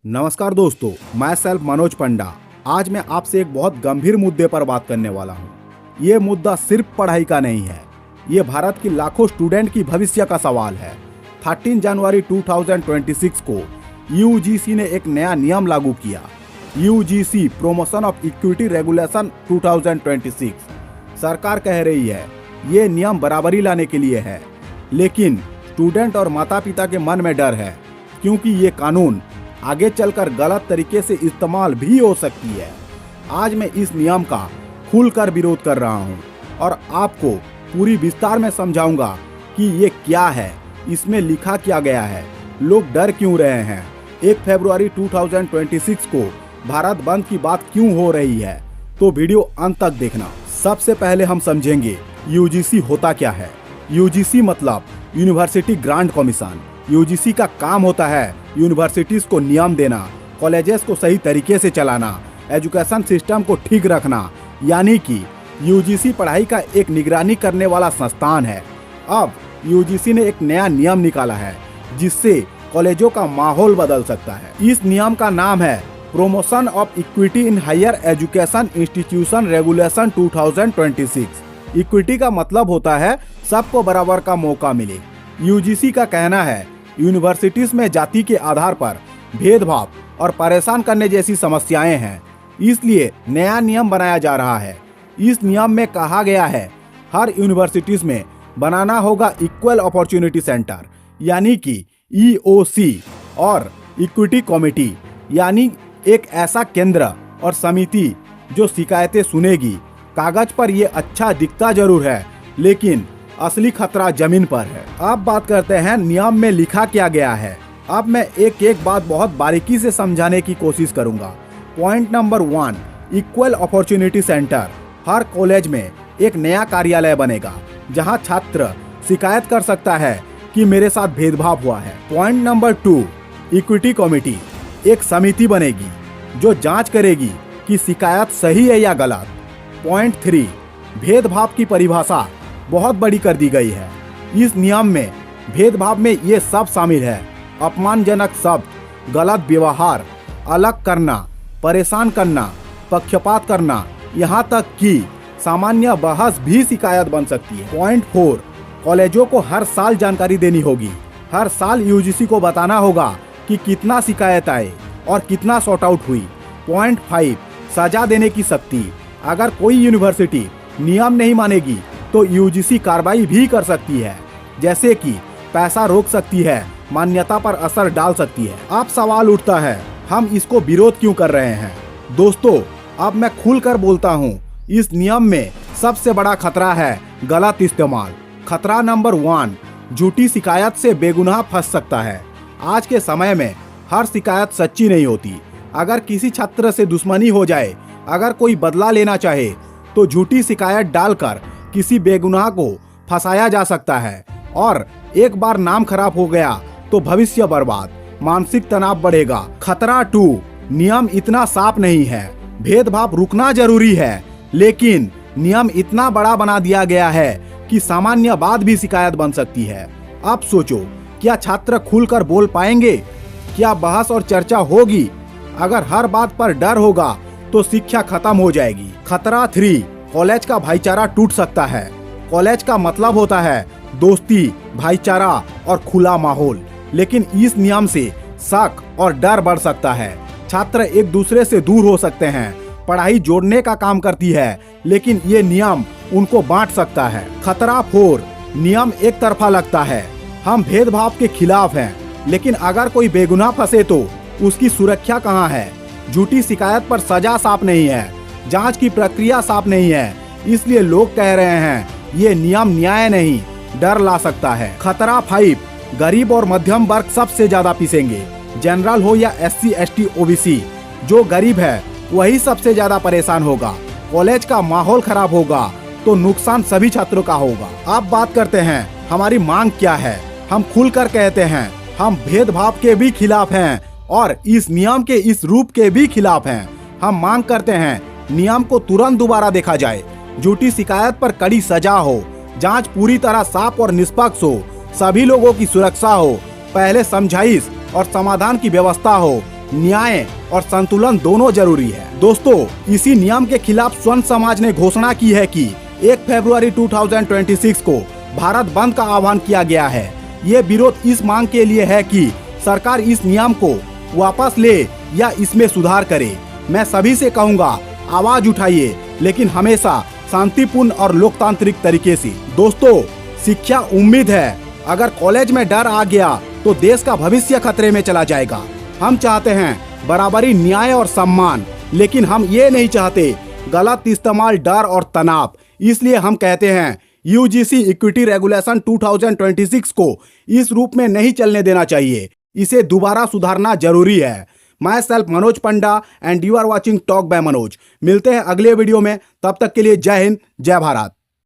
नमस्कार दोस्तों, मैं सेल्फ मनोज पंडा। आज मैं आपसे एक बहुत गंभीर मुद्दे पर बात करने वाला हूँ। ये मुद्दा सिर्फ पढ़ाई का नहीं है, ये भारत की लाखों स्टूडेंट की भविष्य का सवाल है। 13 जनवरी 2026 को यूजीसी ने एक नया नियम लागू किया, UGC promotion of equity regulation 2026। सरकार कह रही है ये नियम बराबरी लाने के लिए है, लेकिन स्टूडेंट और माता पिता के मन में डर है क्योंकि ये कानून आगे चलकर गलत तरीके से इस्तेमाल भी हो सकती है। आज मैं इस नियम का खुलकर विरोध कर रहा हूं और आपको पूरी विस्तार में समझाऊंगा कि ये क्या है, इसमें लिखा क्या गया है, लोग डर क्यों रहे हैं, 1 फरवरी 2026 को भारत बंद की बात क्यों हो रही है। तो वीडियो अंत तक देखना। सबसे पहले हम समझेंगे यूजीसी होता क्या है। यूजीसी मतलब यूनिवर्सिटी ग्रांट कमीशन। यूजीसी का काम होता है यूनिवर्सिटीज को नियम देना, कॉलेजेस को सही तरीके से चलाना, एजुकेशन सिस्टम को ठीक रखना, यानी कि यूजीसी पढ़ाई का एक निगरानी करने वाला संस्थान है। अब यूजीसी ने एक नया नियम निकाला है जिससे कॉलेजों का माहौल बदल सकता है। इस नियम का नाम है promotion of equity in higher education institution regulation 2026। Equity का मतलब होता है सबको बराबर का मौका मिले। यूजीसी का कहना है यूनिवर्सिटीज में जाति के आधार पर भेदभाव और परेशान करने जैसी समस्याएं हैं, इसलिए नया नियम बनाया जा रहा है। इस नियम में कहा गया है हर यूनिवर्सिटीज में बनाना होगा इक्वल अपॉर्चुनिटी सेंटर, यानी कि ईओसी, और इक्विटी कमेटी, यानी एक ऐसा केंद्र और समिति जो शिकायतें सुनेगी। कागज पर यह अच्छा दिखता जरूर है, लेकिन असली खतरा जमीन पर है। अब बात करते हैं नियम में लिखा क्या गया है। अब मैं एक एक बात बहुत बारीकी से समझाने की कोशिश करूंगा। Point number 1, equal opportunity centre. हर कॉलेज में एक नया कार्यालय बनेगा जहां छात्र शिकायत कर सकता है कि मेरे साथ भेदभाव हुआ है। Point number 2, equity committee. एक समिति बनेगी जो जांच करेगी कि शिकायत सही है या गलत। पॉइंट 3, भेदभाव की परिभाषा बहुत बड़ी कर दी गई है। इस नियम में भेदभाव में ये सब शामिल है: अपमानजनक शब्द, गलत व्यवहार, अलग करना, परेशान करना, पक्षपात करना, यहाँ तक कि सामान्य बहस भी शिकायत बन सकती है। पॉइंट 4, कॉलेजों को हर साल जानकारी देनी होगी। हर साल यूजीसी को बताना होगा कि कितना शिकायत आए और कितना सॉर्ट आउट हुई। पॉइंट 5, सजा देने की शक्ति। अगर कोई यूनिवर्सिटी नियम नहीं मानेगी तो यूजीसी कार्रवाई भी कर सकती है, जैसे कि पैसा रोक सकती है, मान्यता पर असर डाल सकती है। अब सवाल उठता है हम इसको विरोध क्यों कर रहे हैं। दोस्तों, अब मैं खुलकर बोलता हूँ, इस नियम में सबसे बड़ा खतरा है गलत इस्तेमाल। खतरा नंबर 1, झूठी शिकायत से बेगुनाह फंस सकता है। आज के समय में हर शिकायत सच्ची नहीं होती। अगर किसी छात्र से दुश्मनी हो जाए, अगर कोई बदला लेना चाहे, तो झूठी शिकायत डालकर किसी बेगुनाह को फंसाया जा सकता है, और एक बार नाम खराब हो गया तो भविष्य बर्बाद, मानसिक तनाव बढ़ेगा। खतरा 2, नियम इतना साफ नहीं है। भेदभाव रुकना जरूरी है, लेकिन नियम इतना बड़ा बना दिया गया है कि सामान्य बात भी शिकायत बन सकती है। अब सोचो, क्या छात्र खुलकर बोल पाएंगे? क्या बहस और चर्चा होगी? अगर हर बात पर डर होगा तो शिक्षा खत्म हो जाएगी। खतरा 3, कॉलेज का भाईचारा टूट सकता है। कॉलेज का मतलब होता है दोस्ती, भाईचारा और खुला माहौल, लेकिन इस नियम से शक और डर बढ़ सकता है। छात्र एक दूसरे से दूर हो सकते हैं। पढ़ाई जोड़ने का काम करती है, लेकिन ये नियम उनको बांट सकता है। खतरा 4, नियम एक तरफा लगता है। हम भेदभाव के खिलाफ हैं, लेकिन अगर कोई बेगुनाह फंसे तो उसकी सुरक्षा कहाँ है? झूठी शिकायत पर सजा साफ नहीं है, जांच की प्रक्रिया साफ नहीं है, इसलिए लोग कह रहे हैं ये नियम न्याय नहीं, डर ला सकता है। खतरा 5, गरीब और मध्यम वर्ग सबसे ज्यादा पिसेंगे। जनरल हो या SC ST OBC, जो गरीब है वही सबसे ज्यादा परेशान होगा। कॉलेज का माहौल खराब होगा तो नुकसान सभी छात्रों का होगा। अब बात करते हैं हमारी मांग क्या है। हम खुलकर कहते हैं हम भेदभाव के भी खिलाफ हैं और इस नियम के इस रूप के भी खिलाफ हैं। हम मांग करते हैं नियम को तुरंत दोबारा देखा जाए, झूठी शिकायत पर कड़ी सजा हो, जांच पूरी तरह साफ और निष्पक्ष हो, सभी लोगों की सुरक्षा हो, पहले समझाइश और समाधान की व्यवस्था हो, न्याय और संतुलन दोनों जरूरी है। दोस्तों, इसी नियम के खिलाफ स्वर्ण समाज ने घोषणा की है कि 1 फरवरी 2026 को भारत बंद का आह्वान किया गया है। ये विरोध इस मांग के लिए है कि सरकार इस नियम को वापस ले या इसमें सुधार करे। मैं सभी से कहूँगा, आवाज उठाइए, लेकिन हमेशा शांतिपूर्ण और लोकतांत्रिक तरीके से। दोस्तों, शिक्षा उम्मीद है। अगर कॉलेज में डर आ गया तो देश का भविष्य खतरे में चला जाएगा। हम चाहते हैं बराबरी, न्याय और सम्मान, लेकिन हम ये नहीं चाहते गलत इस्तेमाल, डर और तनाव। इसलिए हम कहते हैं यूजीसी इक्विटी रेगुलेशन 2026 को इस रूप में नहीं चलने देना चाहिए। इसे दोबारा सुधारना जरूरी है। Myself Manoj Panda and you are watching talk by Manoj. मिलते हैं अगले वीडियो में, तब तक के लिए जय हिंद, जय भारत।